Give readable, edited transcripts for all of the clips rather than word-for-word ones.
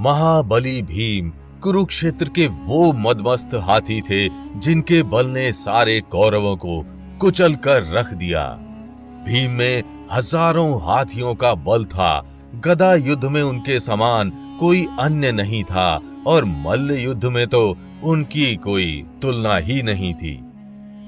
महाबली भीम कुरुक्षेत्र के वो मदमस्त हाथी थे जिनके बल ने सारे कौरवों को कुचल कर रख दिया। भीम में हजारों हाथियों का बल था। गदा युद्ध में उनके समान कोई अन्य नहीं था और मल्ल युद्ध में तो उनकी कोई तुलना ही नहीं थी।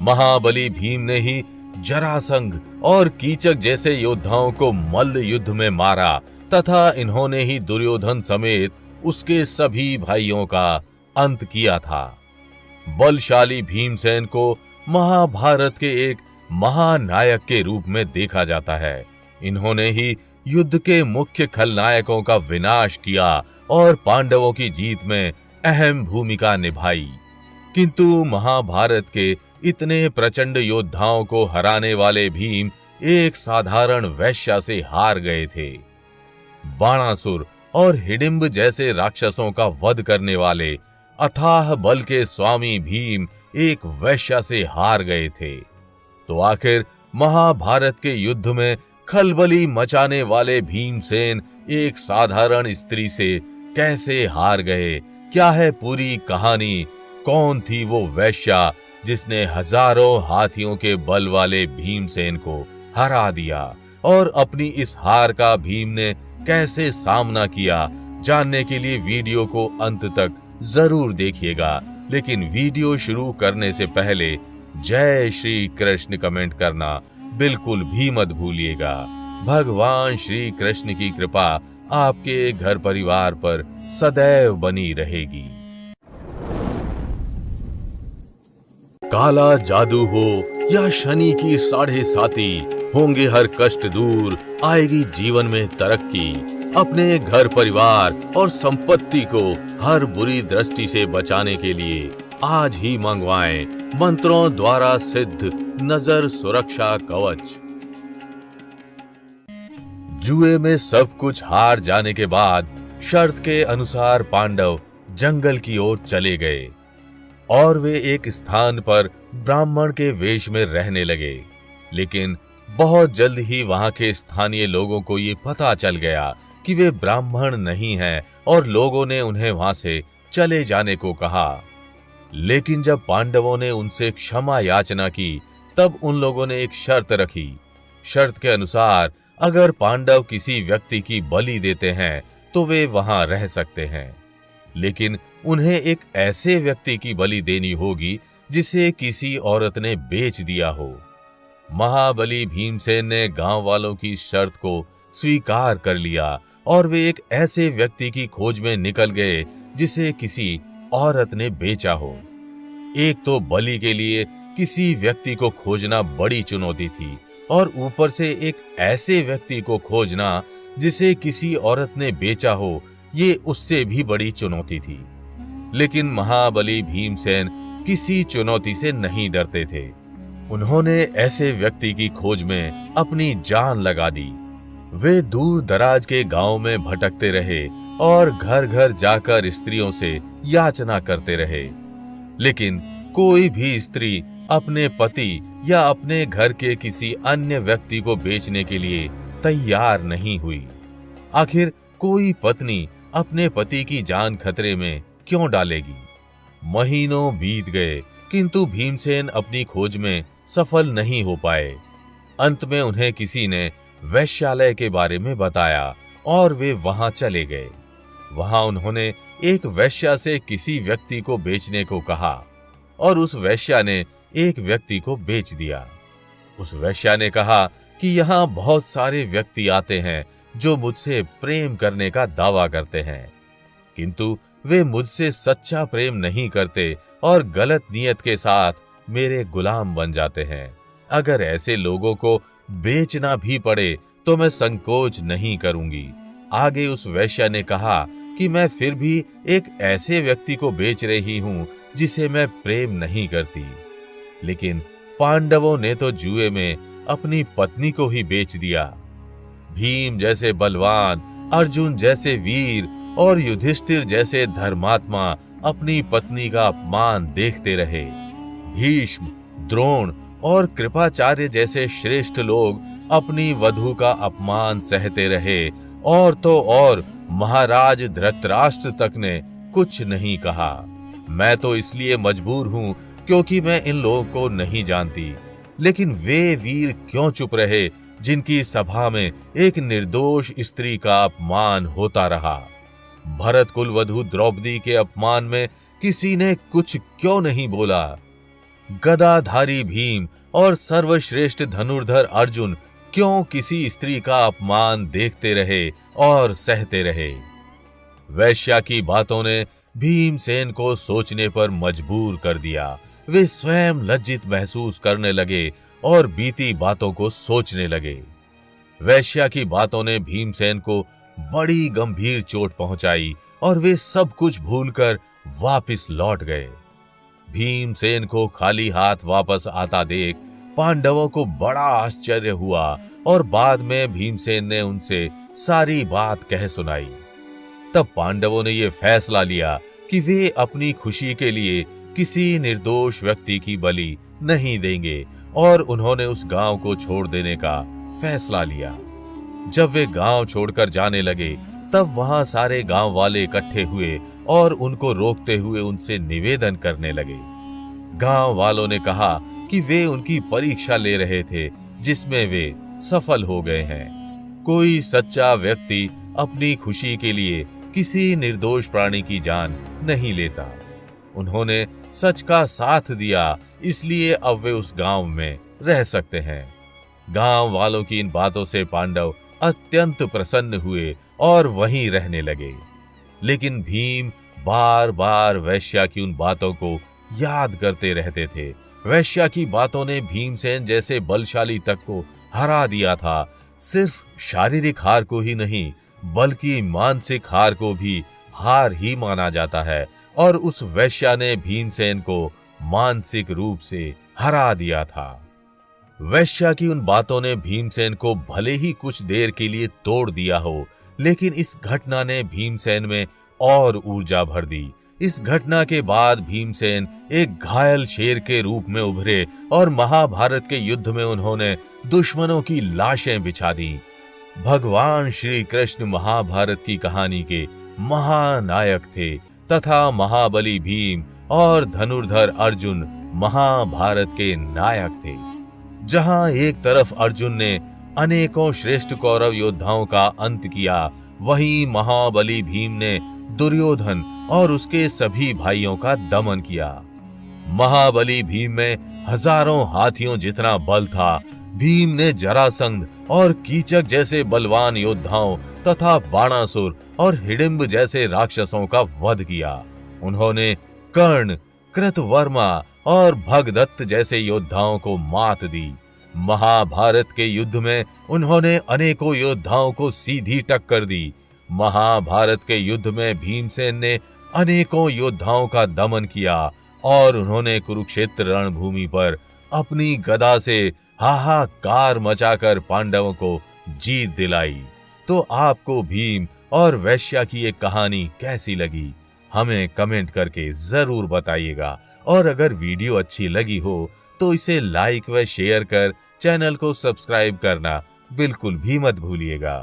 महाबली भीम ने ही जरासंध और कीचक जैसे योद्धाओं को मल्ल युद्ध में मारा तथा इन्होंने ही दुर्योधन समेत उसके सभी भाइयों का अंत किया था। बलशाली भीमसेन को महाभारत के एक महानायक के रूप में देखा जाता है। इन्होंने ही युद्ध के मुख्य खलनायकों का विनाश किया और पांडवों की जीत में अहम भूमिका निभाई। किंतु महाभारत के इतने प्रचंड योद्धाओं को हराने वाले भीम एक साधारण वैश्या से हार गए थे। बाणासुर और हिडिंब जैसे राक्षसों का वध करने वाले अथाह बल के स्वामी भीम एक वैश्या से हार गए थे। तो आखिर महाभारत के युद्ध में खलबली मचाने वाले भीमसेन एक साधारण स्त्री से कैसे हार गए? क्या है पूरी कहानी? कौन थी वो वैश्या जिसने हजारों हाथियों के बल वाले भीमसेन को हरा दिया? और अपनी इस हार का भीम ने कैसे सामना किया? जानने के लिए वीडियो को अंत तक जरूर देखिएगा। लेकिन वीडियो शुरू करने से पहले जय श्री कृष्ण कमेंट करना बिल्कुल भी मत भूलिएगा। भगवान श्री कृष्ण की कृपा आपके घर परिवार पर सदैव बनी रहेगी। काला जादू हो या शनि की साढ़े साती, होंगे हर कष्ट दूर, आएगी जीवन में तरक्की। अपने घर परिवार और संपत्ति को हर बुरी दृष्टि से बचाने के लिए आज ही मंगवाएं मंत्रों द्वारा सिद्ध नजर सुरक्षा कवच। जुए में सब कुछ हार जाने के बाद शर्त के अनुसार पांडव जंगल की ओर चले गए और वे एक स्थान पर ब्राह्मण के वेश में रहने लगे। लेकिन बहुत जल्द ही वहां के स्थानीय लोगों को ये पता चल गया कि वे ब्राह्मण नहीं हैं और लोगों ने उन्हें वहां से चले जाने को कहा। लेकिन जब पांडवों ने उनसे क्षमा याचना की तब उन लोगों ने एक शर्त रखी। शर्त के अनुसार अगर पांडव किसी व्यक्ति की बलि देते हैं तो वे वहां रह सकते हैं, लेकिन उन्हें एक ऐसे व्यक्ति की बलि देनी होगी जिसे किसी औरत ने बेच दिया हो। महाबली भीमसेन ने गांव वालों की शर्त को स्वीकार कर लिया और वे एक ऐसे व्यक्ति की खोज में निकल गए जिसे किसी औरत ने बेचा हो। एक तो बलि के लिए किसी व्यक्ति को खोजना बड़ी चुनौती थी और ऊपर से एक ऐसे व्यक्ति को खोजना जिसे किसी औरत ने बेचा हो, ये उससे भी बड़ी चुनौती थी। लेकिन महाबली भीमसेन किसी चुनौती से नहीं डरते थे। उन्होंने ऐसे व्यक्ति की खोज में अपनी जान लगा दी। वे दूर दराज के गांव में भटकते रहे और घर घर जाकर स्त्रियों से याचना करते रहे, लेकिन कोई भी स्त्री अपने पति या अपने घर के किसी अन्य व्यक्ति को बेचने के लिए तैयार नहीं हुई। आखिर कोई पत्नी अपने पति की जान खतरे में क्यों डालेगी? महीनों बीत गए किंतु भीमसेन अपनी खोज में सफल नहीं हो पाए। अंत में उन्हें किसी ने वैश्यालय के बारे में बताया और वे वहां चले गए। वहां उन्होंने एक वैश्या से किसी व्यक्ति को बेचने को कहा और उस वैश्या ने एक व्यक्ति को बेच दिया। उस वैश्या ने कहा कि यहाँ बहुत सारे व्यक्ति आते हैं जो मुझसे प्रेम करने का दावा करते हैं, किंतु वे मुझसे सच्चा प्रेम नहीं करते और गलत नियत के साथ मेरे गुलाम बन जाते हैं। अगर ऐसे लोगों को बेचना भी पड़े तो मैं संकोच नहीं करूंगी। आगे उस वैश्या ने कहा कि मैं फिर भी एक ऐसे व्यक्ति को बेच रही हूं जिसे मैं प्रेम नहीं करती। लेकिन पांडवों ने तो जुए में अपनी पत्नी को ही बेच दिया। भीम जैसे बलवान, अर्जुन जैसे वीर और युधिष्ठिर जैसे धर्मात्मा अपनी पत्नी का अपमान देखते रहे। भीष्म, द्रोण और कृपाचार्य जैसे श्रेष्ठ लोग अपनी वधू का अपमान सहते रहे और तो और महाराज धृतराष्ट्र तक ने कुछ नहीं कहा। मैं तो इसलिए मजबूर हूं क्योंकि मैं इन लोगों को नहीं जानती। लेकिन वे वीर क्यों चुप रहे जिनकी सभा में एक निर्दोष स्त्री का अपमान होता रहा? भरत कुलवधू द्रौपदी के अपमान में किसी ने कुछ क्यों नहीं बोला? गदाधारी भीम और सर्वश्रेष्ठ धनुर्धर अर्जुन क्यों किसी स्त्री का अपमान देखते रहे और सहते रहे? वैश्या की बातों ने भीमसेन को सोचने पर मजबूर कर दिया। वे स्वयं लज्जित महसूस करने लगे और बीती बातों को सोचने लगे। वैश्या की बातों ने भीमसेन को बड़ी गंभीर चोट पहुंचाई और वे सब कुछ भूलकर वापस लौट गए। भीमसेन को खाली हाथ वापस आता देख पांडवों को बड़ा आश्चर्य हुआ और बाद में भीमसेन ने उनसे सारी बात कह सुनाई। तब पांडवों ने यह फैसला लिया कि वे अपनी खुशी के लिए किसी निर्दोष व्यक्ति की बलि नहीं देंगे और उन्होंने उस गांव को छोड़ देने का फैसला लिया। जब वे गांव छोड़कर जाने लगे तब वहां सारे गांव वाले इकट्ठे हुए और उनको रोकते हुए उनसे निवेदन करने लगे। गांव वालों ने कहा कि वे उनकी परीक्षा ले रहे थे जिसमें वे सफल हो गए हैं। कोई सच्चा व्यक्ति अपनी खुशी के लिए किसी निर्दोष प्राणी की जान नहीं लेता। उन्होंने सच का साथ दिया, इसलिए अब वे उस गांव में रह सकते हैं। गांव वालों की इन बातों से पांडव अत्यंत प्रसन्न हुए और वहीं रहने लगे। लेकिन भीम बार बार वैश्या की उन बातों को याद करते रहते थे। वैश्या की बातों ने भीमसेन जैसे बलशाली तक को हरा दिया था। सिर्फ शारीरिक हार को ही नहीं बल्कि मानसिक हार को भी हार ही माना जाता है और उस वैश्या ने भीमसेन को मानसिक रूप से हरा दिया था। वैश्या की उन बातों ने भीमसेन को भले ही कुछ देर के लिए तोड़ दिया हो, लेकिन इस घटना ने भीमसेन में और ऊर्जा भर दी। इस घटना के बाद भीमसेन एक घायल शेर के रूप में उभरे और महाभारत के युद्ध में उन्होंने दुश्मनों की लाशें बिछा दी। भगवान श्री कृष्ण महाभारत की कहानी के महानायक थे तथा महाबली भीम और धनुर्धर अर्जुन महाभारत के नायक थे। जहां एक तरफ अर्जुन ने अनेकों श्रेष्ठ कौरव योद्धाओं का अंत किया, वहीं महाबली भीम ने दुर्योधन और उसके सभी भाइयों का दमन किया। महाबली भीम में हजारों हाथियों जितना बल था। भीम ने जरासंध और कीचक जैसे बलवान योद्धाओं तथा बाणासुर और हिडिंब जैसे राक्षसों का वध किया। उन्होंने कर्ण, कृतवर्मा और भगदत्त जैसे योद्धाओं को मात दी। महाभारत के युद्ध में उन्होंने अनेकों योद्धाओं को सीधी टक्कर दी। महाभारत के युद्ध में भीमसेन ने अनेकों योद्धाओं का दमन किया और उन्होंने कुरुक्षेत्र रणभूमि पर अपनी गदा से हाहाकार मचाकर पांडवों को जीत दिलाई। तो आपको भीम और वैश्या की एक कहानी कैसी लगी, हमें कमेंट करके जरूर बताइएगा। और अगर वीडियो अच्छी लगी हो तो इसे लाइक व शेयर कर चैनल को सब्सक्राइब करना बिल्कुल भी मत भूलिएगा।